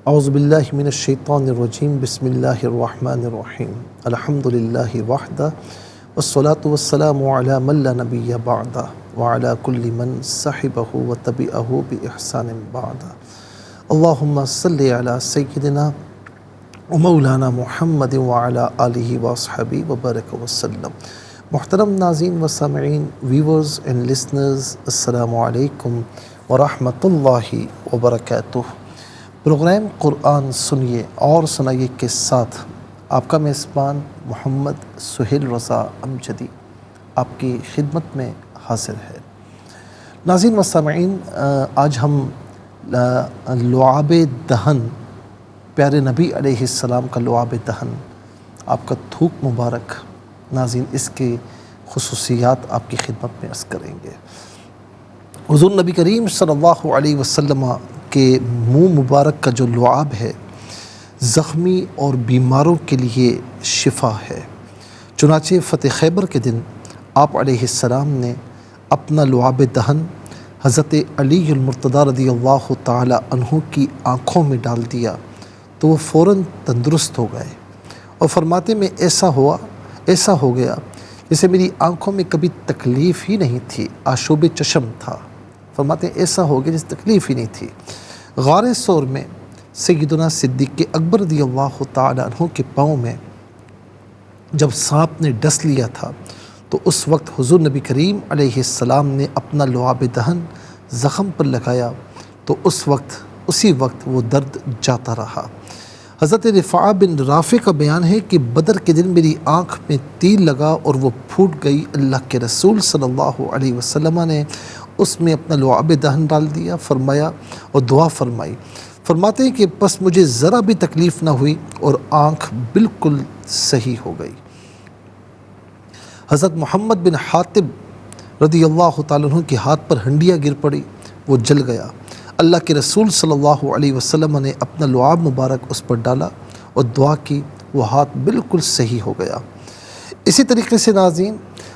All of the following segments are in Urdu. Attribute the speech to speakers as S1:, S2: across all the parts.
S1: اعوذ باللہ من الشیطان الرجیم بسم اللہ الرحمن الرحیم الحمدللہ وحدہ والصلاة والسلام علی من لا نبی بعدہ وعلی کل من صحبہ وتبعہ بإحسان بعدہ اللہم صلی علی سیدنا ومولانا محمد وعلی آلہ وصحبہ وبارک وسلم۔ محترم ناظرین و سامعین، ویورز اینڈ لسنرز، السلام علیکم ورحمۃ اللہ وبرکاتہ۔ پروگرام قرآن سنیے اور سنائیے کے ساتھ آپ کا میزبان محمد سہیل رضا امجدی آپ کی خدمت میں حاضر ہے۔ ناظرین و سامعین، آج ہم لعاب دہن، پیارے نبی علیہ السلام کا لعاب دہن، آپ کا تھوک مبارک، ناظرین اس کی خصوصیات آپ کی خدمت میں عرض کریں گے۔ حضور نبی کریم صلی اللہ علیہ وسلم کے منہ مبارک کا جو لعاب ہے، زخمی اور بیماروں کے لیے شفا ہے۔ چنانچہ فتح خیبر کے دن آپ علیہ السلام نے اپنا لعاب دہن حضرت علی المرتضیٰ رضی اللہ تعالی عنہ کی آنکھوں میں ڈال دیا تو وہ فوراً تندرست ہو گئے، اور فرماتے میں ایسا ہو گیا جیسے میری آنکھوں میں کبھی تکلیف ہی نہیں تھی، آشوب چشم تھا۔ فرماتے ہیں ایسا ہو گیا جس تکلیف ہی نہیں تھی۔ غار ثور میں سیدنا صدیق اکبر رضی اللہ تعالی عنہ کے پاؤں میں جب سانپ نے ڈس لیا تھا تو اس وقت حضور نبی کریم علیہ السلام نے اپنا لعاب دہن زخم پر لگایا تو اسی وقت وہ درد جاتا رہا۔ حضرت رفاعہ بن رافع کا بیان ہے کہ بدر کے دن میری آنکھ میں تیر لگا اور وہ پھوٹ گئی۔ اللہ کے رسول صلی اللہ علیہ وسلم نے اس میں اپنا لعاب دہن ڈال دیا، فرمایا اور دعا فرمائی۔ فرماتے ہیں کہ بس مجھے ذرا بھی تکلیف نہ ہوئی اور آنکھ بالکل صحیح ہو گئی۔ حضرت محمد بن حاتب رضی اللہ تعالیٰ عنہ کے ہاتھ پر ہنڈیاں گر پڑی، وہ جل گیا۔ اللہ کے رسول صلی اللہ علیہ وسلم نے اپنا لعاب مبارک اس پر ڈالا اور دعا کی، وہ ہاتھ بالکل صحیح ہو گیا۔ اسی طریقے سے ناظرین،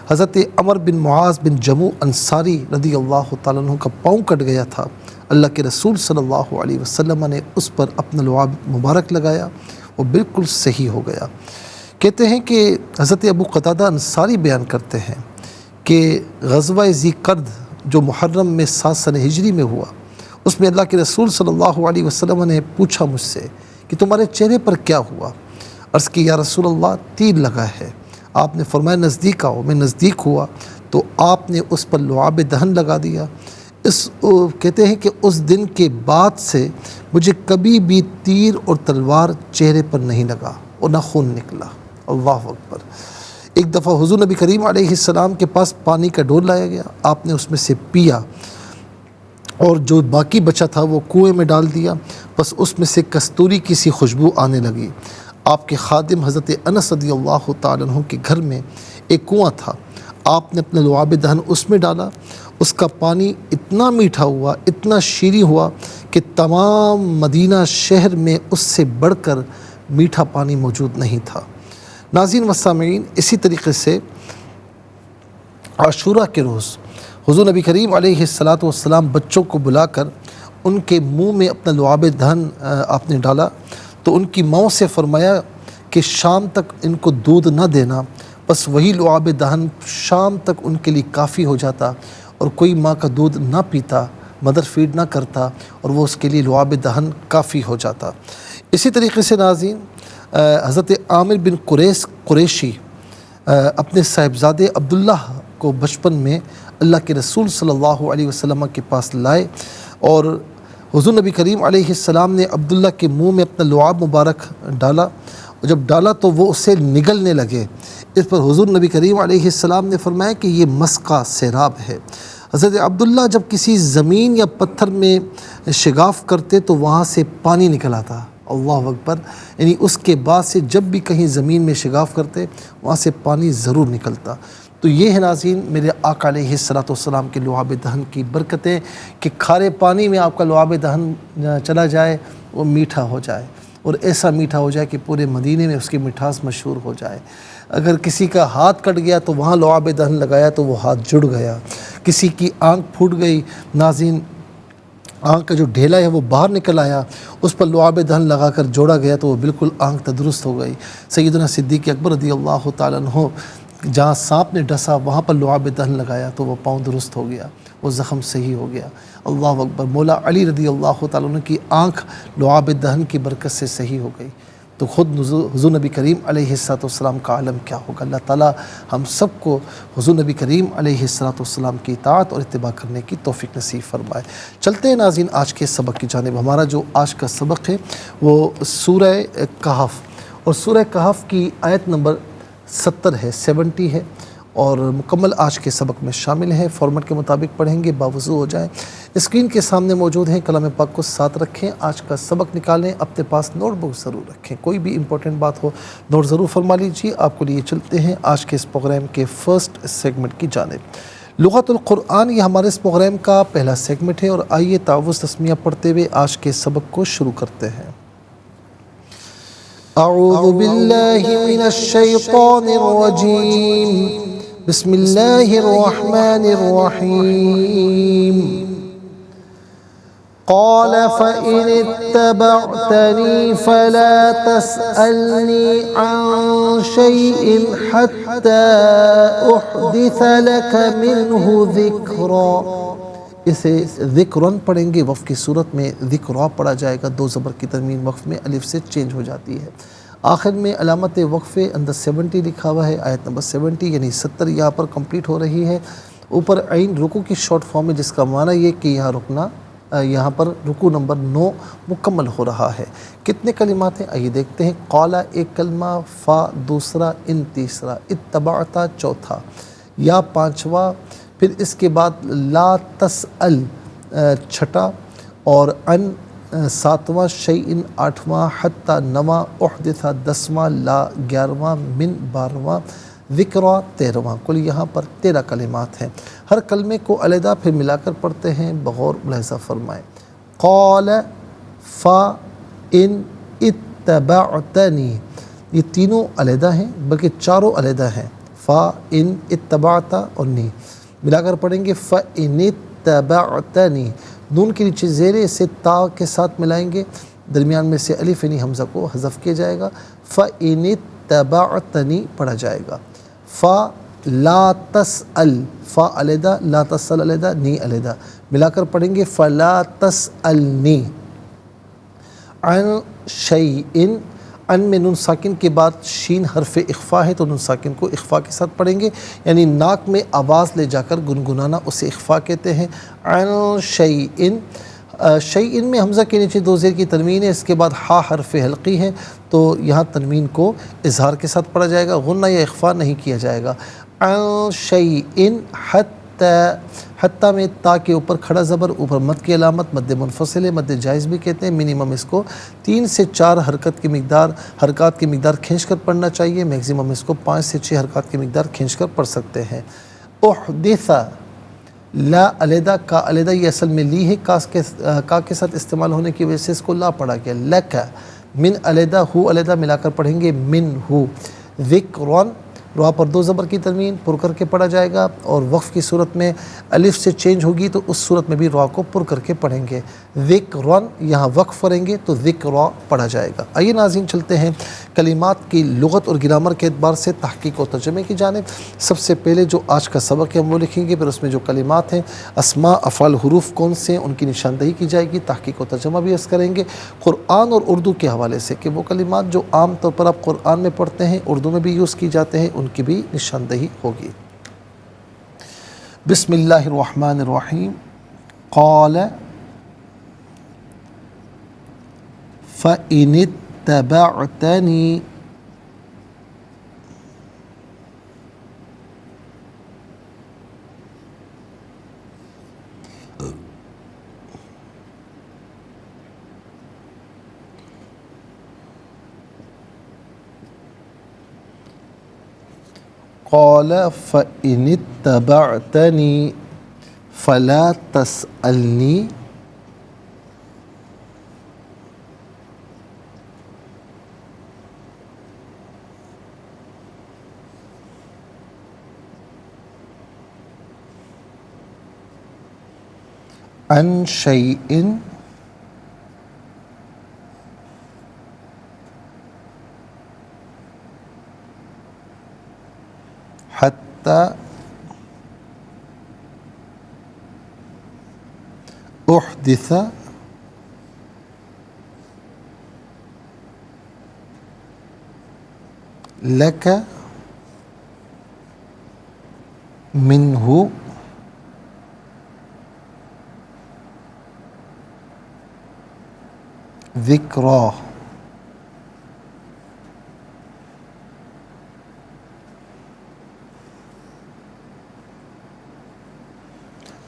S1: حضرت عمر بن معاذ بن جموع انصاری رضی اللہ تعالیٰ عنہ کا پاؤں کٹ گیا تھا، اللہ کے رسول صلی اللہ علیہ وسلم نے اس پر اپنا لعاب مبارک لگایا، وہ بالکل صحیح ہو گیا۔ کہتے ہیں کہ حضرت ابو قتادہ انصاری بیان کرتے ہیں کہ غزوہ ذی قرد جو محرم میں 7 سنہ ہجری میں ہوا، اس میں اللہ کے رسول صلی اللہ علیہ وسلم نے پوچھا مجھ سے کہ تمہارے چہرے پر کیا ہوا؟ عرض کی یا رسول اللہ تیر لگا ہے۔ آپ نے فرمایا نزدیک آؤ، میں نزدیک ہوا تو آپ نے اس پر لعاب دہن لگا دیا۔ کہتے ہیں کہ اس دن کے بعد سے مجھے کبھی بھی تیر اور تلوار چہرے پر نہیں لگا اور نہ خون نکلا۔ اللہ اکبر۔ ایک دفعہ حضور نبی کریم علیہ السلام کے پاس پانی کا ڈول لایا گیا، آپ نے اس میں سے پیا اور جو باقی بچا تھا وہ کنویں میں ڈال دیا، بس اس میں سے کستوری کی سی خوشبو آنے لگی۔ آپ کے خادم حضرت انس رضی اللہ تعالیٰ عنہ کے گھر میں ایک کنواں تھا، آپ نے اپنا لعاب دہن اس میں ڈالا، اس کا پانی اتنا میٹھا ہوا، اتنا شیریں ہوا کہ تمام مدینہ شہر میں اس سے بڑھ کر میٹھا پانی موجود نہیں تھا۔ ناظرین و سامعین، اسی طریقے سے عاشورہ کے روز حضور نبی کریم علیہ السلام بچوں کو بلا کر ان کے منہ میں اپنا لعاب دہن آپ نے ڈالا تو ان کی ماں سے فرمایا کہ شام تک ان کو دودھ نہ دینا، بس وہی لعاب دہن شام تک ان کے لیے کافی ہو جاتا اور کوئی ماں کا دودھ نہ پیتا، مدر فیڈ نہ کرتا اور وہ اس کے لیے لعاب دہن کافی ہو جاتا۔ اسی طریقے سے ناظرین، حضرت عامر بن قریشی اپنے صاحبزادے عبداللہ کو بچپن میں اللہ کے رسول صلی اللہ علیہ وسلم کے پاس لائے اور حضور نبی کریم علیہ السلام نے عبداللہ کے منہ میں اپنا لعاب مبارک ڈالا، اور جب ڈالا تو وہ اسے نگلنے لگے۔ اس پر حضور نبی کریم علیہ السلام نے فرمایا کہ یہ مسقہ سیراب ہے۔ حضرت عبداللہ جب کسی زمین یا پتھر میں شگاف کرتے تو وہاں سے پانی نکل آتا۔ اللہ اکبر۔ یعنی اس کے بعد سے جب بھی کہیں زمین میں شگاف کرتے وہاں سے پانی ضرور نکلتا۔ تو یہ ہے ناظرین میرے آقا علیہ السلام کے لعاب دہن کی برکتیں کہ کھارے پانی میں آپ کا لعاب دہن چلا جائے، وہ میٹھا ہو جائے اور ایسا میٹھا ہو جائے کہ پورے مدینے میں اس کی مٹھاس مشہور ہو جائے۔ اگر کسی کا ہاتھ کٹ گیا تو وہاں لعاب دہن لگایا تو وہ ہاتھ جڑ گیا، کسی کی آنکھ پھوٹ گئی ناظرین آنکھ کا جو ڈھیلا ہے وہ باہر نکل آیا، اس پر لعاب دہن لگا کر جوڑا گیا تو وہ بالکل آنکھ تندرست ہو گئی۔ سیدنا صدیق اکبر رضی اللہ تعالیٰ عنہ جہاں سانپ نے ڈسا وہاں پر لعاب دہن لگایا تو وہ پاؤں درست ہو گیا، وہ زخم صحیح ہو گیا۔ اللہ اکبر۔ مولا علی رضی اللہ تعالیٰ عنہ کی آنکھ لعاب دہن کی برکت سے صحیح ہو گئی، تو خود حضور نبی کریم علیہ السلام کا عالم کیا ہوگا۔ اللہ تعالیٰ ہم سب کو حضور نبی کریم علیہ السلام کی اطاعت اور اتباع کرنے کی توفیق نصیب فرمائے۔ چلتے ہیں ناظرین آج کے سبق کی جانب۔ ہمارا جو آج کا سبق ہے وہ سورہ کہف، اور سورہ کہف کی آیت نمبر 70 ہے، 70 ہے، اور مکمل آج کے سبق میں شامل ہے۔ فارمیٹ کے مطابق پڑھیں گے، باوضو ہو جائیں۔ اسکرین کے سامنے موجود ہیں، کلام پاک کو ساتھ رکھیں، آج کا سبق نکالیں، اپنے پاس نوٹ بک ضرور رکھیں، کوئی بھی امپورٹنٹ بات ہو نوٹ ضرور فرما لیجیے۔ آپ کو لیے چلتے ہیں آج کے اس پروگرام کے فرسٹ سیگمنٹ کی جانب۔ لغت القرآن یہ ہمارے اس پروگرام کا پہلا سیگمنٹ ہے، اور آئیے تعوذ تسمیہ پڑھتے ہوئے آج کے سبق کو شروع کرتے ہیں۔ اعوذ باللہ من الشیطان الرجیم، بسم اللہ الرحمن الرحیم۔ قال فإن اتبعتني فلا تسألني عن شيء حتى أحدث لك منه ذكرا۔ اسے ذکرن پڑھیں گے، وقف کی صورت میں ذکرا پڑھا جائے گا، دو زبر کی ترمیم وقف میں الف سے چینج ہو جاتی ہے۔ آخر میں علامت وقف اندر 70 لکھا ہوا ہے، آیت نمبر 70 یعنی 70 یہاں پر کمپلیٹ ہو رہی ہے۔ اوپر عین رکوع کی شارٹ فارم ہے، جس کا معنی یہ کہ یہاں رکنا، یہاں پر رکوع نمبر 9 مکمل ہو رہا ہے۔ کتنے کلمات ہیں آئیے دیکھتے ہیں۔ قال ایک کلمہ، فا دوسرا، ان تیسرا، اتبعتا چوتھا، یا پانچواں، پھر اس کے بعد لا تسأل چھٹا، اور ان ساتواں، شیئن آٹھواں، حتی نواں، احدثا 10واں، لا 11واں، من 12واں، ذکرا 13واں۔ کل یہاں پر 13 کلمات ہیں۔ ہر کلمے کو علیحدہ پھر ملا کر پڑھتے ہیں، بغور ملاحظہ فرمائیں۔ قال، فا، ان، اتبعتنی، یہ تینوں علیحدہ ہیں، بلکہ چاروں علیحدہ ہیں، فا، ان، اتبعتا اور نی، ملا کر پڑھیں گے فَإِنِ اتَّبَعْتَنِی۔ نون کے نیچے زیر سے تا کے ساتھ ملائیں گے، درمیان میں سے الف یعنی حمزہ کو حذف کیا جائے گا، فَإِنِ اتَّبَعْتَنِی پڑھا جائے گا۔ فا، لا تسأل، فا علیحدہ، لا تسأل علیحدہ، نی علیحدہ، ملا کر پڑھیں گے فَلَا تَسْأَلْنِی عَنْ شَیْءٍ۔ ان میں نون ساکن کے بعد شین حرف اخفا ہے، تو نون ساکن کو اخفا کے ساتھ پڑھیں گے، یعنی ناک میں آواز لے جا کر گنگنانا، اسے اخفا کہتے ہیں۔ عن شیئن، شیئن میں حمزہ کے نیچے دو زیر کی تنوین ہے، اس کے بعد ہا حرف حلقی ہے، تو یہاں تنوین کو اظہار کے ساتھ پڑھا جائے گا، غنہ یا اخفا نہیں کیا جائے گا۔ عن شیئن، حتی میں تا کے اوپر کھڑا زبر، اوپر مد کی علامت، مد منفصل ہے، مد جائز بھی کہتے ہیں۔ منیمم اس کو 3 سے 4 حرکات کی مقدار کھینچ کر پڑھنا چاہیے، میکسیمم اس کو 5 سے 6 حرکات کی مقدار کھینچ کر پڑھ سکتے ہیں۔ احدث، لا علیحدہ، کا علیحدہ، یہ اصل میں لی ہے، کا کے ساتھ استعمال ہونے کی وجہ سے اس کو لا پڑھا گیا۔ لک، من علیحدہ، ہو علیحدہ، ملا کر پڑھیں گے من ہو۔ ذکرن، را پر 2 زبر کی تنوین پر کر کے پڑھا جائے گا، اور وقف کی صورت میں الف سے چینج ہوگی تو اس صورت میں بھی را کو پر کر کے پڑھیں گے۔ ذکرن، یہاں وقف کریں گے تو ذکرا پڑھا جائے گا۔ آئیے ناظرین چلتے ہیں کلمات کی لغت اور گرامر کے اعتبار سے تحقیق و ترجمے کی جانب۔ سب سے پہلے جو آج کا سبق ہے ہم وہ لکھیں گے، پھر اس میں جو کلمات ہیں، اسماء، افعال، حروف کون سے ہیں، ان کی نشاندہی کی جائے گی، تحقیق و ترجمہ بھی عرض کریں گے قرآن اور اردو کے حوالے سے، کہ وہ کلمات جو عام طور پر آپ قرآن میں پڑھتے ہیں، اردو میں بھی یوز کی جاتے ہیں، ان کی بھی نشاندہی ہوگی۔ بسم اللہ الرحمن الرحیم۔ قال فَإِنِ اتَّبَعْتَنِی، قال فإن اتبعتني فلا تسألني عن شيء حتى أحدث لك منه ذکرہ۔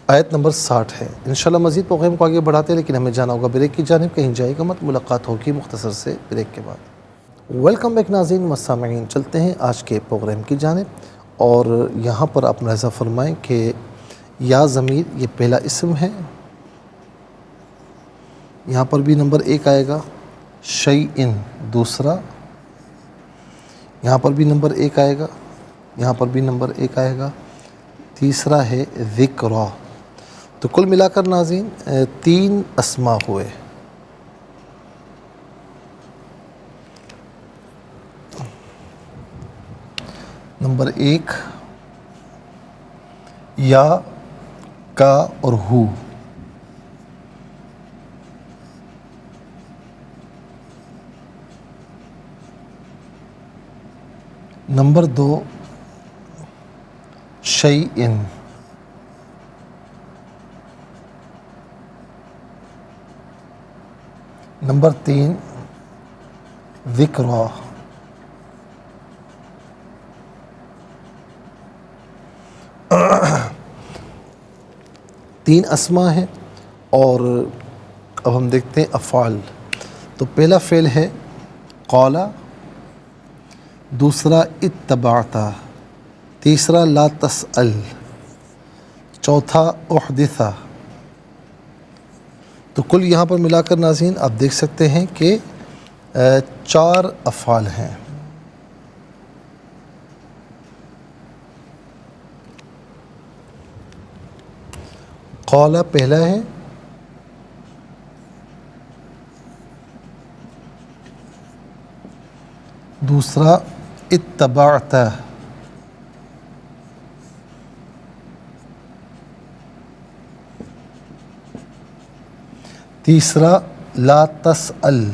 S1: آیت نمبر 60 ہے۔ انشاءاللہ مزید پروگرام کو آگے بڑھاتے ہیں، لیکن ہمیں جانا ہوگا بریک کی جانب، کہیں جائے گا مت، ملاقات ہوگی مختصر سے بریک کے بعد۔ ویلکم بیک ناظرین و سامعین، چلتے ہیں آج کے پروگرام کی جانب، اور یہاں پر آپ ملاحظہ فرمائیں کہ یا ضمیر یہ پہلا اسم ہے، یہاں پر بھی نمبر 1 آئے گا، شیئن دوسرا، یہاں پر بھی نمبر 1 آئے گا، یہاں پر بھی نمبر 1 آئے گا، تیسرا ہے ذکرہ۔ تو کل ملا کر ناظرین 3 اسماء ہوئے۔ نمبر 1 یا، کا اور ہو۔ نمبر 2 شیئن۔ نمبر 3 ذکرہ۔ تین اسماء ہیں، اور اب ہم دیکھتے ہیں افعال۔ تو پہلا فعل ہے قال، دوسرا اتبعت، تیسرا لا تسأل، چوتھا احدث۔ تو کل یہاں پر ملا کر ناظرین آپ دیکھ سکتے ہیں کہ 4 افعال ہیں۔ قال پہلا ہے، دوسرا اتبعت، تیسرا لا تسأل،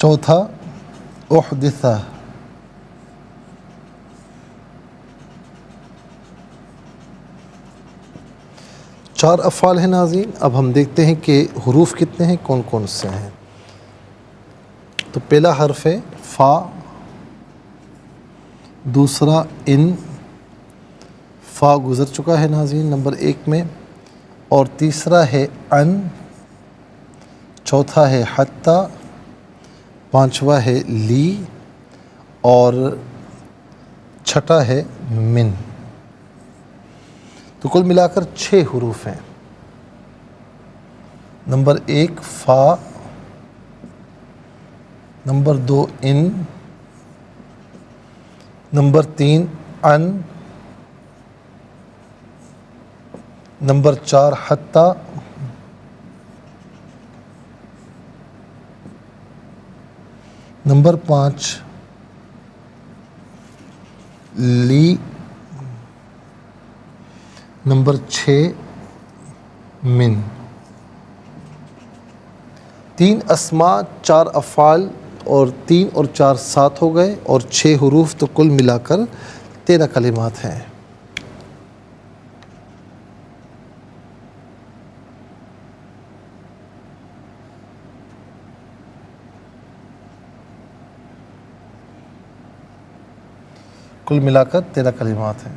S1: چوتھا احدث۔ 4 افعال ہیں ناظرین۔ اب ہم دیکھتے ہیں کہ حروف کتنے ہیں، کون کون سے ہیں۔ تو پہلا حرف ہے فا، دوسرا ان، فا گزر چکا ہے ناظرین نمبر 1 میں، اور تیسرا ہے ان، چوتھا ہے حتی، پانچواں ہے لی، اور چھٹا ہے من۔ تو کل ملا کر 6 حروف ہیں۔ نمبر 1 فا، نمبر 2 ان، نمبر 3 ان، نمبر 4 حتی، نمبر 5 لی، نمبر 6 من۔ 3 اسماء، 4 افعال، اور 3 اور 4 7 ہو گئے، اور 6 حروف، تو کل ملا کر 13 کلمات ہیں۔ کل ملا کر 13 کلمات ہیں۔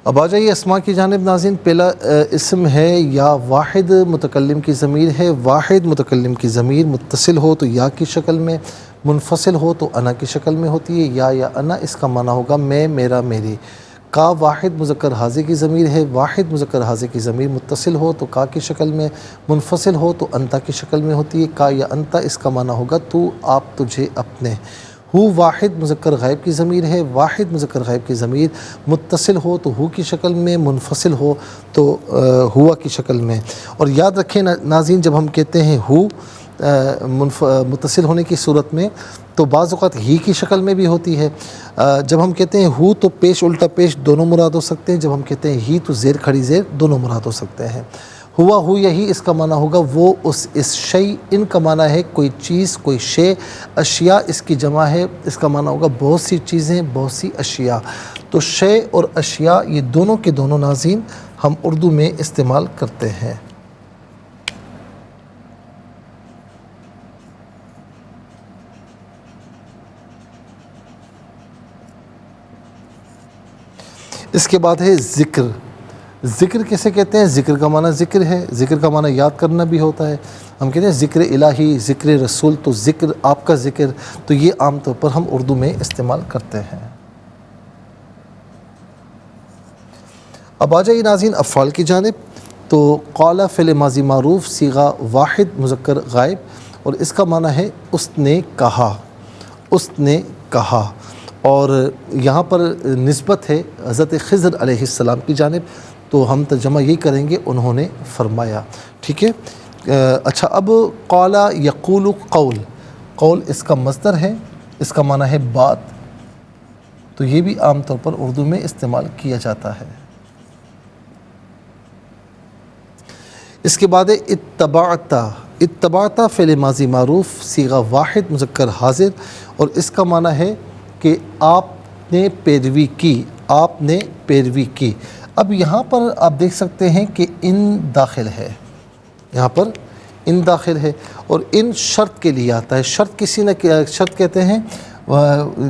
S1: اب آ جائیے اسماء کی جانب ناظرین۔ پہلا اسم ہے یا، واحد متکلم کی ضمیر ہے۔ واحد متکلم کی ضمیر متصل ہو تو یا کی شکل میں، منفصل ہو تو انا کی شکل میں ہوتی ہے۔ یا انا، اس کا معنی ہوگا میں، میرا، میری۔ کا واحد مذکر حاضر کی ضمیر ہے، واحد مذکر حاضر کی ضمیر متصل ہو تو کا کی شکل میں، منفصل ہو تو انتا کی شکل میں ہوتی ہے۔ کا یا انتا اس کا معنی ہوگا تو، آپ، تجھے، اپنے۔ ہو واحد مذکر غائب کی ضمیر ہے، واحد مذکر غائب کی ضمیر متصل ہو تو ہو کی شکل میں، منفصل ہو تو ہوا کی شکل میں۔ اور یاد رکھیں ناظرین، جب ہم کہتے ہیں ہو متصل ہونے کی صورت میں تو بعض اوقات ہی کی شکل میں بھی ہوتی ہے۔ جب ہم کہتے ہیں ہو تو پیش الٹا پیش دونوں مراد ہو سکتے ہیں، جب ہم کہتے ہیں ہی تو زیر کھڑی زیر دونوں مراد ہو سکتے ہیں۔ ہوا ہو یہی اس کا معنی ہوگا وہ، اس شیء، ان کا معنی ہے کوئی چیز، کوئی شے، اشیاء اس کی جمع ہے، اس کا معنی ہوگا بہت سی چیزیں، بہت سی اشیاء۔ تو شے اور اشیاء یہ دونوں کے دونوں ناظرین ہم اردو میں استعمال کرتے ہیں۔ اس کے بعد ہے ذکر۔ ذکر کیسے کہتے ہیں؟ ذکر کا معنی ذکر ہے، ذکر کا معنی یاد کرنا بھی ہوتا ہے۔ ہم کہتے ہیں ذکر الہی، ذکر رسول، تو ذکر، آپ کا ذکر، تو یہ عام طور پر ہم اردو میں استعمال کرتے ہیں۔ اب آ جائیے ناظرین افعال کی جانب۔ تو قال فعل ماضی معروف صیغہ واحد مذکر غائب، اور اس کا معنی ہے اس نے کہا، اس نے کہا۔ اور یہاں پر نسبت ہے حضرت خضر علیہ السلام کی جانب، تو ہم ترجمہ یہی کریں گے انہوں نے فرمایا، ٹھیک ہے۔ اچھا، اب قال یقول قول، قول اس کا مصدر ہے، اس کا معنی ہے بات، تو یہ بھی عام طور پر اردو میں استعمال کیا جاتا ہے۔ اس کے بعد اتبعت، اتبعت فعل ماضی معروف صیغہ واحد مذکر حاضر، اور اس کا معنی ہے کہ آپ نے پیروی کی، آپ نے پیروی کی۔ اب یہاں پر آپ دیکھ سکتے ہیں کہ ان داخل ہے، یہاں پر ان داخل ہے، اور ان شرط کے لیے آتا ہے۔ شرط کسی نہ شرط کہتے ہیں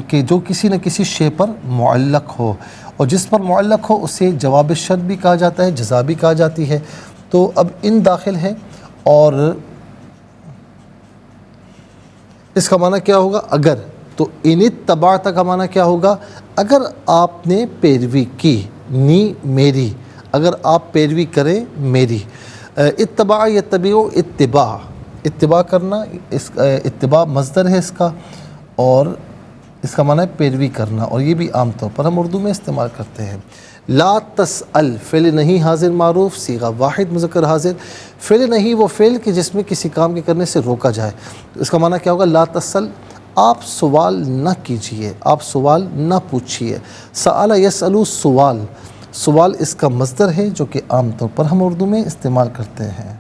S1: کہ جو کسی نہ کسی شے پر معلق ہو، اور جس پر معلق ہو اسے جواب شرط بھی کہا جاتا ہے، جزا بھی کہا جاتی ہے۔ تو اب ان داخل ہے، اور اس کا معنی کیا ہوگا؟ اگر، تو ان اتبعت کا معنی کیا ہوگا؟ اگر آپ نے پیروی کی، نی میری، اگر آپ پیروی کریں میری۔ اتباع یتبع، اتباع، اتباع کرنا، اس اتباع مصدر ہے اس کا، اور اس کا معنی ہے پیروی کرنا، اور یہ بھی عام طور پر ہم اردو میں استعمال کرتے ہیں۔ لا تسأل فعل نہیں حاضر معروف صیغہ واحد مذکر حاضر۔ فعل نہیں وہ فعل کہ جس میں کسی کام کے کرنے سے روکا جائے، اس کا معنی کیا ہوگا؟ لا تسأل، آپ سوال نہ کیجئے، آپ سوال نہ پوچھئے۔ سأل یسأل سوال، سوال اس کا مصدر ہے جو کہ عام طور پر ہم اردو میں استعمال کرتے ہیں۔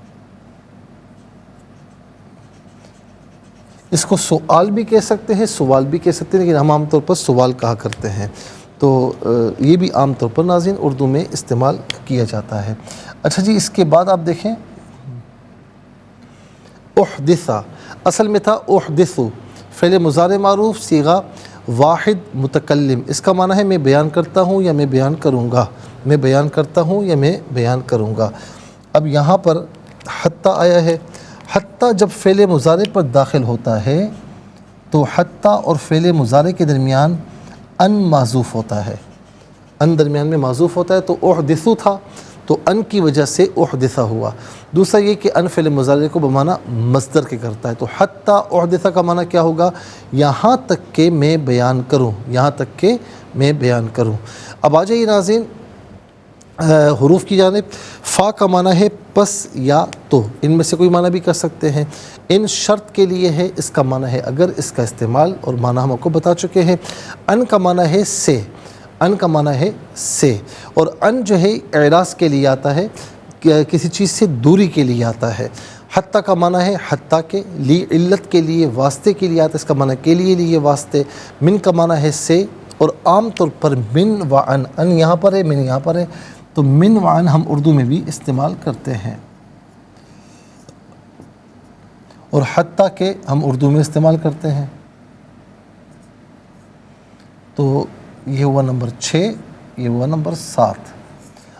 S1: اس کو سوال بھی کہہ سکتے ہیں، سوال بھی کہہ سکتے ہیں، لیکن ہم عام طور پر سوال کہا کرتے ہیں۔ تو یہ بھی عام طور پر ناظرین اردو میں استعمال کیا جاتا ہے۔ اچھا جی، اس کے بعد آپ دیکھیں احدث، اصل میں تھا احدث، فعل مضارع معروف صیغہ واحد متکلم، اس کا معنی ہے میں بیان کرتا ہوں یا میں بیان کروں گا، میں بیان کرتا ہوں یا میں بیان کروں گا۔ اب یہاں پر حتیٰ آیا ہے، حتیٰ جب فعل مضارع پر داخل ہوتا ہے تو حتیٰ اور فعل مضارع کے درمیان ان معذوف ہوتا ہے، ان درمیان میں معذوف ہوتا ہے، تو احدث تھا تو ان کی وجہ سے احدث ہوا۔ دوسرا یہ کہ ان فعل مضارع کو بمعنی مصدر کے کرتا ہے، تو حتیٰ احدث کا معنی کیا ہوگا؟ یہاں تک کہ میں بیان کروں، یہاں تک کہ میں بیان کروں۔ اب آ جائیے ناظرین حروف کی جانب۔ فا کا معنی ہے پس یا تو، ان میں سے کوئی معنی بھی کر سکتے ہیں۔ ان شرط کے لیے ہے، اس کا معنی ہے اگر، اس کا استعمال اور معنی ہم آپ کو بتا چکے ہیں۔ ان کا معنی ہے سے، ان کا معنی ہے سے، اور ان جو ہے اعراض کے لیے آتا ہے، کسی چیز سے دوری کے لیے آتا ہے۔ حتیٰ کا معنی ہے حتیٰ کے لی، علت کے لیے، واسطے کے لیے آتا ہے، اس کا معنی کے لیے واسطے۔ من کا معنی ہے سے، اور عام طور پر من و ان یہاں پر ہے، من یہاں پر ہے، تو من و ان ہم اردو میں بھی استعمال کرتے ہیں، اور حتیٰ کے ہم اردو میں استعمال کرتے ہیں۔ تو یہ ہوا نمبر 6، یہ ہوا نمبر 7۔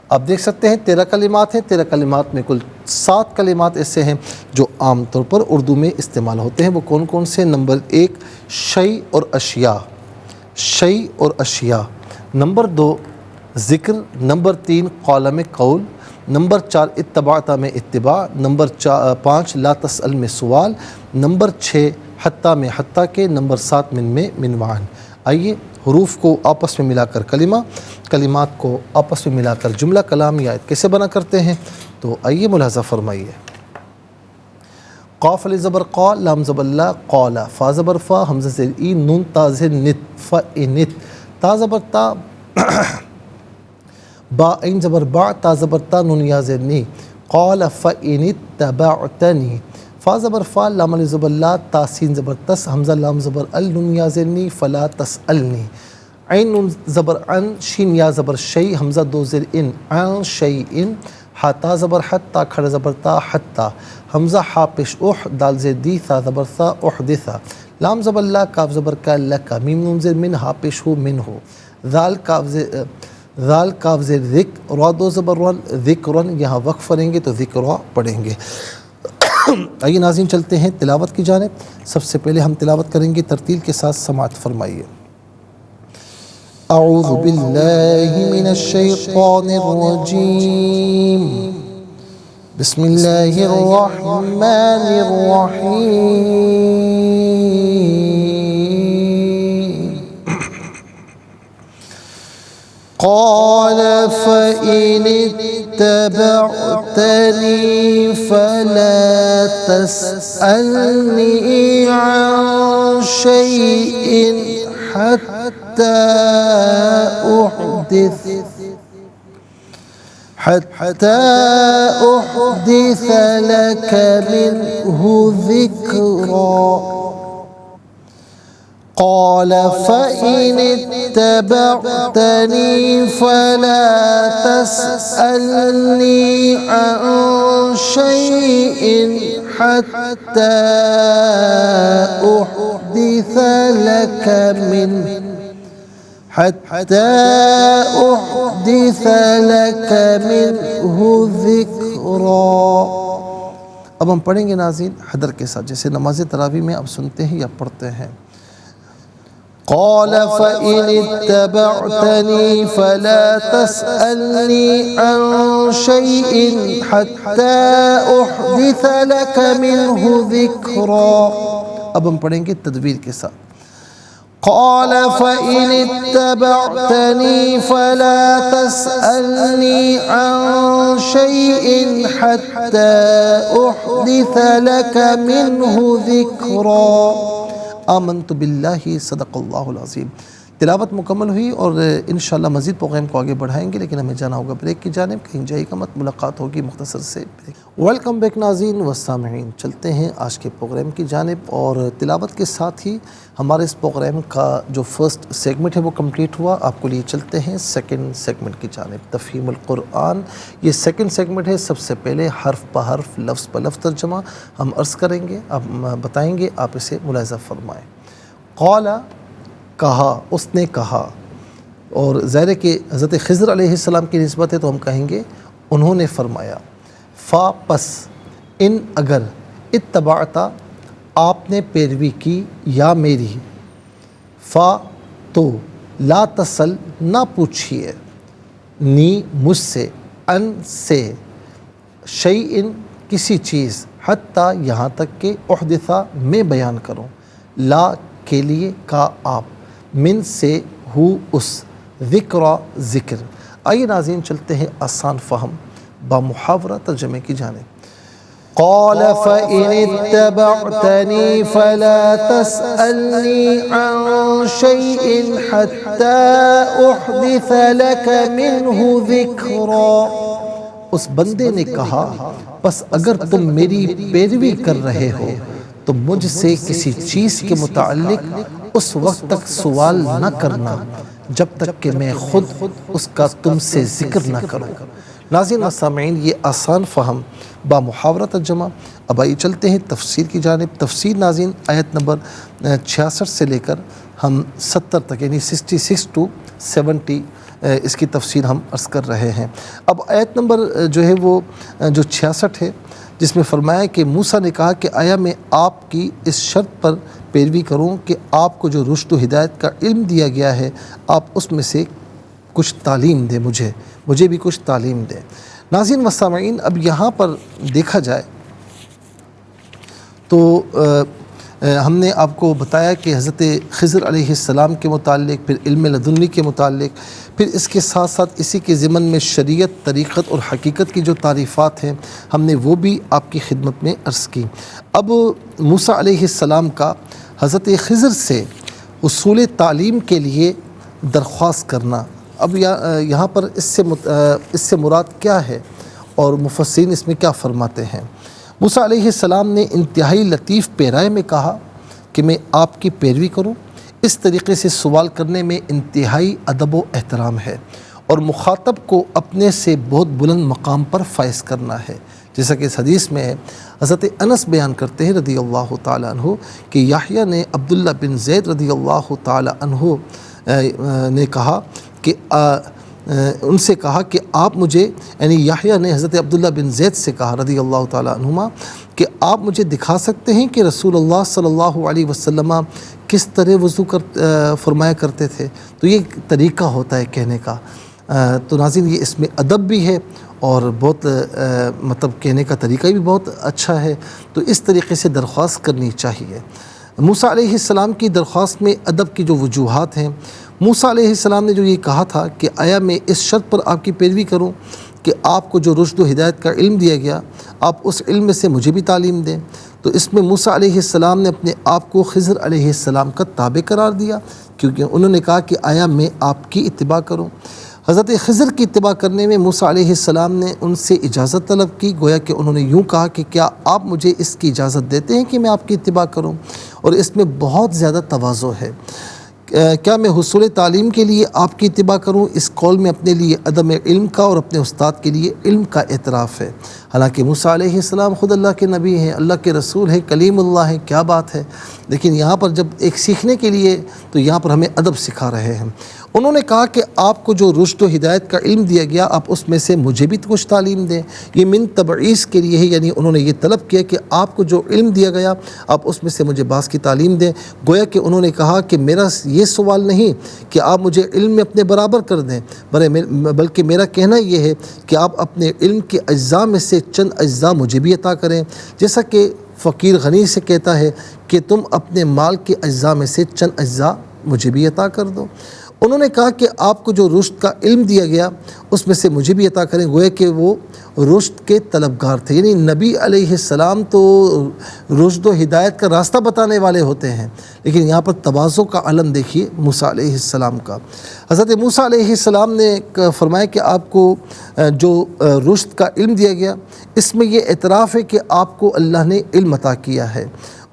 S1: آپ دیکھ سکتے ہیں 13 کلمات ہیں، 13 کلمات میں کل 7 کلمات ایسے ہیں جو عام طور پر اردو میں استعمال ہوتے ہیں۔ وہ کون کون سے؟ نمبر 1 شیء اور اشیاء، شیء اور اشیاء۔ نمبر 2 ذکر، نمبر 3 قال میں قول، نمبر 4 اتبعتا میں اتباع، نمبر 5 لا تسأل میں سوال، نمبر 6 حتیٰ میں حتیٰ کے، نمبر 7 من میں منوان۔ آئیے حروف کو آپس میں ملا کر کلمہ، کلمات کو آپس میں ملا کر جملہ کلام یا آیت کیسے بنا کرتے ہیں، تو آئیے ملاحظہ فرمائیے۔ قاف علی زبر قا، لام زبر لا، قالا، فا زبر فا، حمزہ زیر ای، نون تا زیر نت، فانت، تا زبر تا، با عین زبر با، تا زبر تا، نون یا زیر نی، قال فان اتبعتنی، فا زبر فا، لام علی زبر لا، تا سین زبر تس، حمزہ لام زبر ال، نون یا زیر نی، فلا تسألنی، عین نون زبر ان، شین یا زبر شی، حمزہ دو زیر ان، عن شیئن، ہا تا زبر حت، تا کھڑا زبر تا، حتی، حمزہ ہا پیش اح، دال زیر دی، ثا زبر ثا، احدثا، لام زبر لا، کاف زبر کا، لکا، میم نون زیر من، ہا پیش ہو، من ہو، ذال کاف زیر ذکر، را دو زبر رن، ذکرن، یہاں وقف پڑھیں گے تو ذکرہ پڑھیں گے۔ آئیے ناظرین چلتے ہیں تلاوت کی جانب۔ سب سے پہلے ہم تلاوت کریں گے ترتیل کے ساتھ، سماعت فرمائیے۔ اعوذ باللہ من الشیطان الرجیم، بسم اللہ الرحمن الرحیم۔ قال فإن اتبعتني فلا تسألني عن شيء حتى أحدث لك منه ذكرا۔ قال فإن اتبعتني فلا تسألني عن شيء حتى أحدث لك منه ذكرا۔ اب ہم پڑھیں گے ناظرین حدر کے ساتھ، جیسے نماز تراویح میں اب سنتے ہیں یا پڑھتے ہیں۔ قال فإن اتبعتني فلا تسألني عن شيء حتى أحدث لك منه ذكرا۔ اب ہم پڑھیں گے تدویر کے ساتھ۔ قال فإن اتبعتني فلا تسألني عن شيء حتى أحدث لك منه ذكرا۔ آمنت باللہ، صدق اللہ العظیم۔ تلاوت مکمل ہوئی اور انشاءاللہ مزید پروگرام کو آگے بڑھائیں گے، لیکن ہمیں جانا ہوگا بریک کی جانب، کہیں جائے گا مت، ملاقات ہوگی مختصر سے بریک۔ ویلکم بیک ناظرین و سامعین، چلتے ہیں آج کے پروگرام کی جانب، اور تلاوت کے ساتھ ہی ہمارے اس پروگرام کا جو فرسٹ سیگمنٹ ہے وہ کمپلیٹ ہوا۔ آپ کو لیے چلتے ہیں سیکنڈ سیگمنٹ کی جانب، تفہیم القرآن۔ یہ سیکنڈ سیگمنٹ ہے، سب سے پہلے حرف بہ حرف، لفظ بہ لفظ ترجمہ ہم عرض کریں گے، اب بتائیں گے، آپ اسے ملاحظہ فرمائیں۔ قال کہا، اس نے کہا، اور ظاہر ہے کہ حضرت خضر علیہ السلام کی نسبت ہے تو ہم کہیں گے انہوں نے فرمایا۔ فا پس، ان اگر، اتبعتا آپ نے پیروی کی یا میری، فا تو، لا تسل نہ پوچھئے، نی مجھ سے، ان سے، شیئن کسی چیز، حتیٰ یہاں تک کہ احدثا میں بیان کروں، لا کے لیے، کا آپ، من سے، ہو اس، ذکرہ ذکر۔ آئیے ناظرین چلتے ہیں آسان فہم با محاورہ ترجمے کی جانب۔ قال فإن اتبعتني فلا تسألني عن شيء حتى أحدث لك منه ذكرا۔ اس بندے نے کہا، بس اگر تم میری پیروی کر رہے ہو تو مجھ سے کسی چیز کے متعلق اس وقت تک سوال نہ کرنا جب تک کہ میں خود اس کا تم سے ذکر نہ کروں۔ ناظرین و سامعین، یہ آسان فہم با محاورہ ترجمہ۔ اب آئیے چلتے ہیں تفسیر کی جانب۔ تفسیر ناظرین آیت نمبر 66 سے لے کر ہم 70 تک، یعنی 66 to 70 اس کی تفسیر ہم عرض کر رہے ہیں۔ اب آیت نمبر جو ہے وہ جو 66 ہے، جس میں فرمایا کہ موسیٰ نے کہا کہ آیا میں آپ کی اس شرط پر پیروی کروں کہ آپ کو جو رشد و ہدایت کا علم دیا گیا ہے آپ اس میں سے کچھ تعلیم دے، مجھے بھی کچھ تعلیم دے۔ ناظرین و سامعین، اب یہاں پر دیکھا جائے تو ہم نے آپ کو بتایا کہ حضرت خضر علیہ السلام کے متعلق، پھر علم لدنی کے متعلق، پھر اس کے ساتھ ساتھ اسی کے ضمن میں شریعت، طریقت اور حقیقت کی جو تعریفات ہیں ہم نے وہ بھی آپ کی خدمت میں عرض کی۔ اب موسیٰ علیہ السلام کا حضرت خضر سے اصول تعلیم کے لیے درخواست کرنا، اب یہاں پر اس سے مراد کیا ہے اور مفسرین اس میں کیا فرماتے ہیں؟ موسیٰ علیہ السلام نے انتہائی لطیف پیرائے میں کہا کہ میں آپ کی پیروی کروں۔ اس طریقے سے سوال کرنے میں انتہائی ادب و احترام ہے اور مخاطب کو اپنے سے بہت بلند مقام پر فائز کرنا ہے، جیسا کہ اس حدیث میں ہے۔ حضرت انس بیان کرتے ہیں رضی اللہ تعالیٰ عنہ کہ یحییٰ نے عبداللہ بن زید رضی اللہ تعالیٰ عنہ نے کہا کہ ان سے کہا کہ آپ مجھے، یعنی یحییٰ نے حضرت عبداللہ بن زید سے کہا رضی اللہ تعالیٰ عنہما کہ آپ مجھے دکھا سکتے ہیں کہ رسول اللہ صلی اللہ علیہ وسلم کس طرح وضو فرمایا کرتے تھے؟ تو یہ طریقہ ہوتا ہے کہنے کا۔ تو ناظرین، یہ اس میں ادب بھی ہے اور بہت مطلب کہنے کا طریقہ بھی بہت اچھا ہے، تو اس طریقے سے درخواست کرنی چاہیے۔ موسیٰ علیہ السلام کی درخواست میں ادب کی جو وجوہات ہیں، موسیٰ علیہ السلام نے جو یہ کہا تھا کہ آیا میں اس شرط پر آپ کی پیروی کروں کہ آپ کو جو رشد و ہدایت کا علم دیا گیا آپ اس علم میں سے مجھے بھی تعلیم دیں، تو اس میں موسیٰ علیہ السلام نے اپنے آپ کو خضر علیہ السلام کا تابع قرار دیا، کیونکہ انہوں نے کہا کہ آیا میں آپ کی اتباع کروں۔ حضرت خضر کی اتباع کرنے میں موسیٰ علیہ السلام نے ان سے اجازت طلب کی، گویا کہ انہوں نے یوں کہا کہ کیا آپ مجھے اس کی اجازت دیتے ہیں کہ میں آپ کی اتباع کروں؟ اور اس میں بہت زیادہ تواضع ہے۔ کیا میں حصول تعلیم کے لیے آپ کی اتباع کروں؟ اس قول میں اپنے لیے عدم علم کا اور اپنے استاد کے لیے علم کا اعتراف ہے، حالانکہ موسیٰ علیہ السلام خود اللہ کے نبی ہیں، اللہ کے رسول ہیں، کلیم اللہ ہیں، کیا بات ہے۔ لیکن یہاں پر جب ایک سیکھنے کے لیے، تو یہاں پر ہمیں ادب سکھا رہے ہیں۔ انہوں نے کہا کہ آپ کو جو رشد و ہدایت کا علم دیا گیا آپ اس میں سے مجھے بھی کچھ تعلیم دیں، یہ من تبعیض کے لیے ہے، یعنی انہوں نے یہ طلب کیا کہ آپ کو جو علم دیا گیا آپ اس میں سے مجھے بعض کی تعلیم دیں، گویا کہ انہوں نے کہا کہ میرا یہ سوال نہیں کہ آپ مجھے علم میں اپنے برابر کر دیں، بلکہ میرا کہنا یہ ہے کہ آپ اپنے علم کے اجزاء میں سے چند اجزاء مجھے بھی عطا کریں، جیسا کہ فقیر غنی سے کہتا ہے کہ تم اپنے مال کے اجزاء میں سے چند اجزاء مجھے بھی عطا کر دو۔ انہوں نے کہا کہ آپ کو جو رشد کا علم دیا گیا اس میں سے مجھے بھی عطا کریں، گویا کہ وہ رشد کے طلبگار تھے، یعنی نبی علیہ السلام تو رشد و ہدایت کا راستہ بتانے والے ہوتے ہیں، لیکن یہاں پر تواضع کا علم دیکھیے موسیٰ علیہ السلام کا۔ حضرت موسیٰ علیہ السلام نے فرمایا کہ آپ کو جو رشد کا علم دیا گیا اس میں یہ اعتراف ہے کہ آپ کو اللہ نے علم عطا کیا ہے۔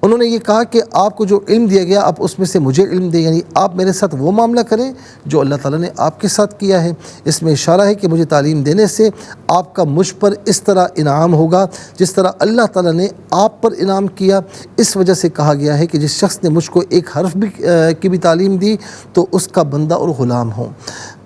S1: انہوں نے یہ کہا کہ آپ کو جو علم دیا گیا آپ اس میں سے مجھے علم دیں، یعنی آپ میرے ساتھ وہ معاملہ کریں جو اللہ تعالیٰ نے آپ کے ساتھ کیا ہے۔ اس میں اشارہ ہے کہ مجھے تعلیم دینے سے آپ کا مجھ پر اس طرح انعام ہوگا جس طرح اللہ تعالیٰ نے آپ پر انعام کیا۔ اس وجہ سے کہا گیا ہے کہ جس شخص نے مجھ کو ایک حرف کی بھی تعلیم دی تو اس کا بندہ اور غلام ہوں۔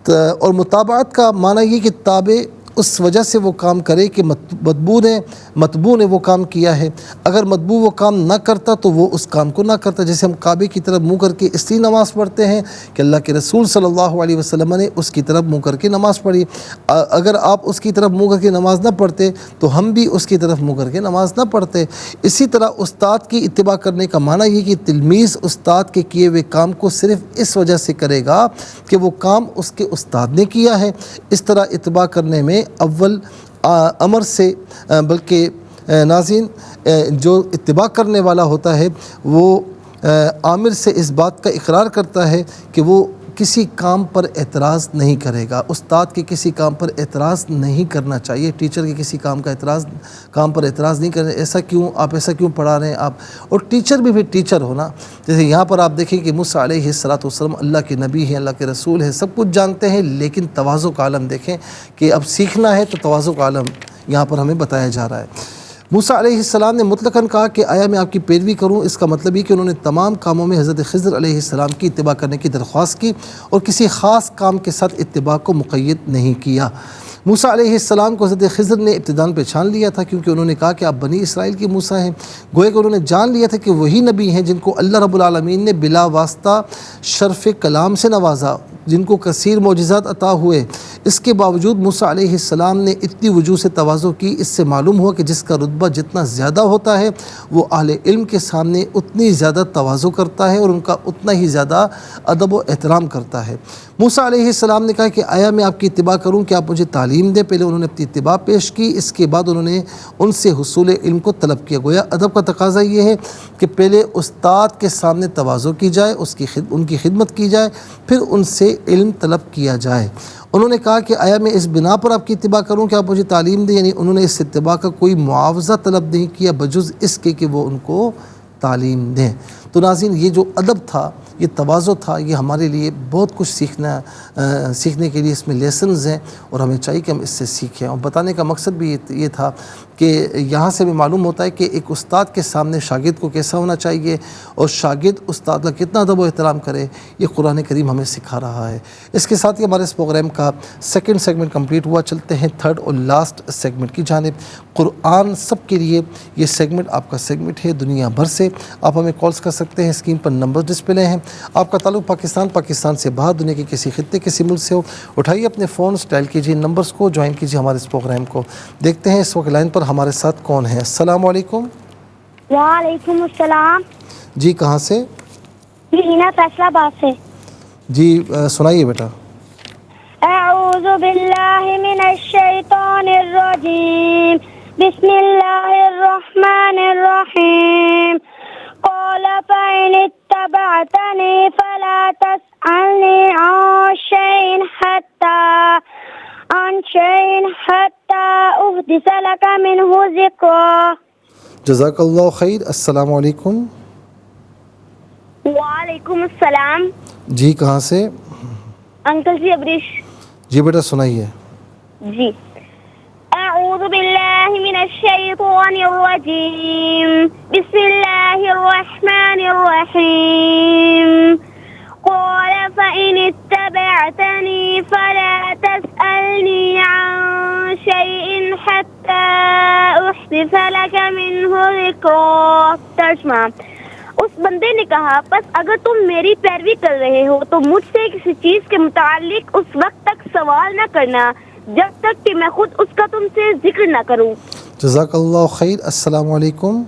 S1: اور متابعت کا معنی یہ کہ تابع اس وجہ سے وہ کام کرے کہ متبوع نے وہ کام کیا ہے، اگر متبوع وہ کام نہ کرتا تو وہ اس کام کو نہ کرتا۔ جیسے ہم کعبے کی طرف منہ کر کے اس لیے نماز پڑھتے ہیں کہ اللہ کے رسول صلی اللہ علیہ وسلم نے اس کی طرف منہ کر کے نماز پڑھی، اگر آپ اس کی طرف منہ کر کے نماز نہ پڑھتے تو ہم بھی اس کی طرف منہ کر کے نماز نہ پڑھتے۔ اسی طرح استاد کی اتباع کرنے کا معنی یہ کہ تلمیذ استاد کے کیے ہوئے کام کو صرف اس وجہ سے کرے گا کہ وہ کام اس کے استاد نے کیا ہے۔ اس طرح اتباع کرنے میں اول امر سے بلکہ ناظرین جو اتباع کرنے والا ہوتا ہے وہ عامر سے اس بات کا اقرار کرتا ہے کہ وہ کسی کام پر اعتراض نہیں کرے گا، استاد کے کسی کام پر اعتراض نہیں کرنا چاہیے، ٹیچر کے کسی کام پر اعتراض نہیں کرنا، ایسا کیوں آپ ایسا کیوں پڑھا رہے ہیں آپ، اور ٹیچر بھی پھر ٹیچر ہونا۔ جیسے یہاں پر آپ دیکھیں کہ موسیٰ علیہ السلام اللہ کے نبی ہیں، اللہ کے رسول ہیں، سب کچھ جانتے ہیں، لیکن تواضع کا عالم دیکھیں کہ اب سیکھنا ہے تو تواضع کا عالم یہاں پر ہمیں بتایا جا رہا ہے۔ موسیٰ علیہ السلام نے مطلقاً کہا کہ آیا میں آپ کی پیروی کروں، اس کا مطلب یہ کہ انہوں نے تمام کاموں میں حضرت خضر علیہ السلام کی اتباع کرنے کی درخواست کی اور کسی خاص کام کے ساتھ اتباع کو مقید نہیں کیا۔ موسیٰ علیہ السلام کو حضرت خضر نے ابتداً پہچان لیا تھا، کیونکہ انہوں نے کہا کہ آپ بنی اسرائیل کے موسیٰ ہیں، گویا کہ انہوں نے جان لیا تھا کہ وہی نبی ہیں جن کو اللہ رب العالمین نے بلا واسطہ شرف کلام سے نوازا، جن کو کثیر معجزات عطا ہوئے، اس کے باوجود موسیٰ علیہ السلام نے اتنی وجوہ سے تواضع کی۔ اس سے معلوم ہوا کہ جس کا رتبہ جتنا زیادہ ہوتا ہے وہ اہل علم کے سامنے اتنی زیادہ تواضع کرتا ہے اور ان کا اتنا ہی زیادہ ادب و احترام کرتا ہے۔ موسیٰ علیہ السلام نے کہا کہ آیا میں آپ کی اتباع کروں کہ آپ مجھے تعلیم دیں؟ پہلے انہوں نے اپنی اتباع پیش کی، اس کے بعد انہوں نے ان سے حصول علم کو طلب کیا۔ گویا ادب کا تقاضا یہ ہے کہ پہلے استاد کے سامنے تواضع کی جائے، ان کی خدمت کی جائے، پھر ان سے علم طلب کیا جائے۔ انہوں نے کہا کہ آیا میں اس بنا پر آپ کی اتباع کروں کہ آپ مجھے تعلیم دیں، یعنی انہوں نے اس اتباع کا کوئی معاوضہ طلب نہیں کیا بجز اس کے کہ وہ ان کو تعلیم دیں۔ تو ناظرین، یہ جو ادب تھا، یہ تواضع تھا، یہ ہمارے لیے بہت کچھ سیکھنے کے لیے اس میں لیسنز ہیں، اور ہمیں چاہیے کہ ہم اس سے سیکھیں۔ اور بتانے کا مقصد بھی یہ تھا کہ یہاں سے بھی معلوم ہوتا ہے کہ ایک استاد کے سامنے شاگرد کو کیسا ہونا چاہیے، اور شاگرد استاد کا کتنا ادب و احترام کرے، یہ قرآن کریم ہمیں سکھا رہا ہے۔ اس کے ساتھ ہی ہمارے اس پروگرام کا سیکنڈ سیگمنٹ کمپلیٹ ہوا۔ چلتے ہیں تھرڈ اور لاسٹ سیگمنٹ کی جانب۔ قرآن سب کے لیے یہ سیگمنٹ آپ کا سیگمنٹ ہے دنیا بھر سے۔ آپ ہمیں کالز کر سکتے ہیں، اسکرین پر نمبر ڈسپلے ہیں۔ آپ کا تعلق پاکستان سے باہر دنیا کے کسی خطے کسی ملک سے ہو، اٹھائیے اپنے فونز، ڈائل کیجیے نمبرز کو، جوائن کیجیے ہمارے اس پروگرام کو۔ دیکھتے ہیں اس وقت لائن پر ہمارے ساتھ کون ہے۔ السلام علیکم۔
S2: وعلیکم السلام۔
S1: جی کہاں سے؟
S2: ہینا فیصلہ آباد سے۔
S1: جی سنائیے بیٹا۔
S2: اعوذ باللہ من الشیطان الرجیم، بسم اللہ الرحمن الرحیم۔ قال فإن اتبعتني فلا تسألني عن شيء حتى أحدث لك منه ذكرا۔
S1: جزاک اللہ خیر۔ السلام علیکم۔
S2: وعلیکم السلام۔
S1: جی کہاں سے؟
S2: انکل جی ابریش۔
S1: جی بیٹا سنائیے۔
S2: جی اعوذ باللہ من الشیطان الرجیم، بسم اللہ الرحمن الرحیم۔ قال فإن اتبعتني فلا تسألني عن شيء حتى أحدث لك منه ذكرا۔ ترجمہ، اس بندے نے کہا بس اگر تم میری پیروی کر رہے ہو تو مجھ سے کسی چیز کے متعلق اس وقت تک سوال نہ کرنا جب تک کہ میں خود اس کا تم سے ذکر نہ کروں۔
S1: جزاک اللہ خیر۔ السلام علیکم۔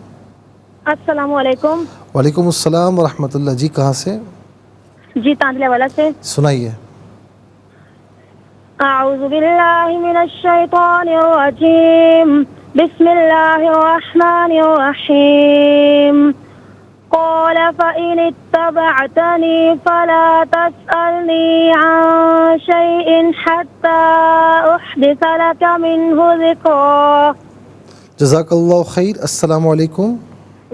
S2: السلام علیکم۔
S1: وعلیکم السلام ورحمۃ اللہ۔ جی کہاں سے؟
S2: جی تانجلے والا سے۔
S1: سنائیے۔
S2: اعوذ باللہ من الشیطان الرجیم، بسم اللہ الرحمن الرحیم۔ قال فإن اتبعتني فلا تسألني عن شيء حتى أحدث لك منه ذكرا۔
S1: جزاک اللہ خیر۔ السلام علیکم۔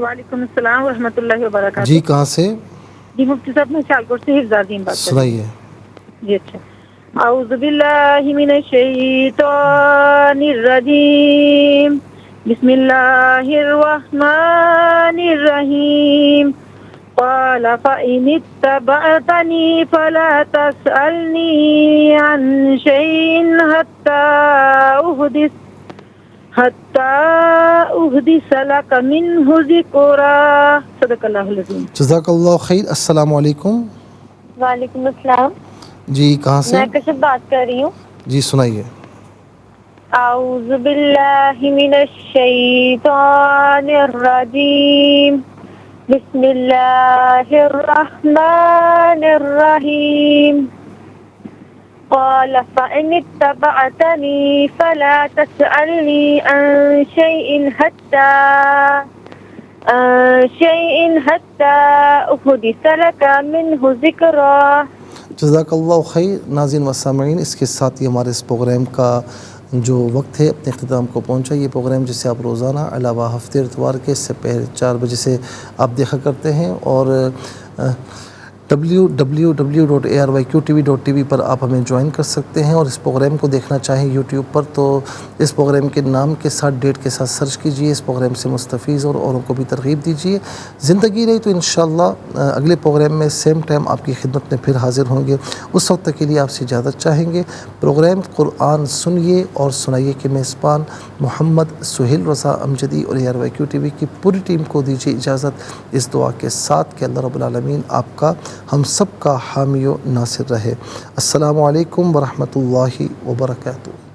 S3: وعلیکم السلام ورحمۃ اللہ وبرکاتہ۔
S1: جی کہاں سے؟
S3: جی مفتی صاحب میں سیالکوٹ سے حفظ الدین بات کر رہی ہوں۔
S1: سنائیے۔
S3: جی اچھا۔ اعوذ باللہ من الشیطان الرجیم، بسم اللہ الرحمن الرحیم۔ قال فإن اتبعتني فلا تسألني عن شيء حتى أحدث لك منه ذكرا۔ صدق اللہ العظیم۔
S1: جزاک اللہ خیر۔ السلام علیکم۔
S2: وعلیکم السلام۔
S1: جی کہاں سے؟
S2: میں کشف بات کر رہی ہوں۔
S1: جی سنائیے۔
S2: اعوذ باللہ من الشیطان الرجیم، بسم اللہ الرحمن الرحیم۔ قال فإن اتبعتني فلا تسألني عن شيء حتى أحدث لك منه ذكرا۔
S1: جزاک اللہ خیر۔ ناظرین و سامعین، اس کے ساتھ ہی ہمارے اس پروگرام کا جو وقت ہے اپنے اختتام کو پہنچا۔ یہ پروگرام جسے آپ روزانہ علاوہ ہفتے اتوار کے سے پہلے 4 بجے سے آپ دیکھا کرتے ہیں، اور www.arYQTV.tv پر آپ ہمیں جوائن کر سکتے ہیں، اور اس پروگرام کو دیکھنا چاہیں یوٹیوب پر تو اس پروگرام کے نام کے ساتھ ڈیٹ کے ساتھ سرچ کیجئے، اس پروگرام سے مستفیض اور اوروں کو بھی ترغیب دیجئے۔ زندگی رہی تو انشاءاللہ اگلے پروگرام میں سیم ٹائم آپ کی خدمت میں پھر حاضر ہوں گے۔ اس وقت تک کے لیے آپ سے اجازت چاہیں گے۔ پروگرام قرآن سنیے اور سنائیے کے میزبان محمد سہیل رضا امجدی اور ARYQTV کی پوری ٹیم کو دیجیے اجازت، اس دعا کے ساتھ کہ اللہ رب العالمین آپ کا ہم سب کا حامی و ناصر رہے۔ السلام علیکم ورحمۃ اللہ وبرکاتہ۔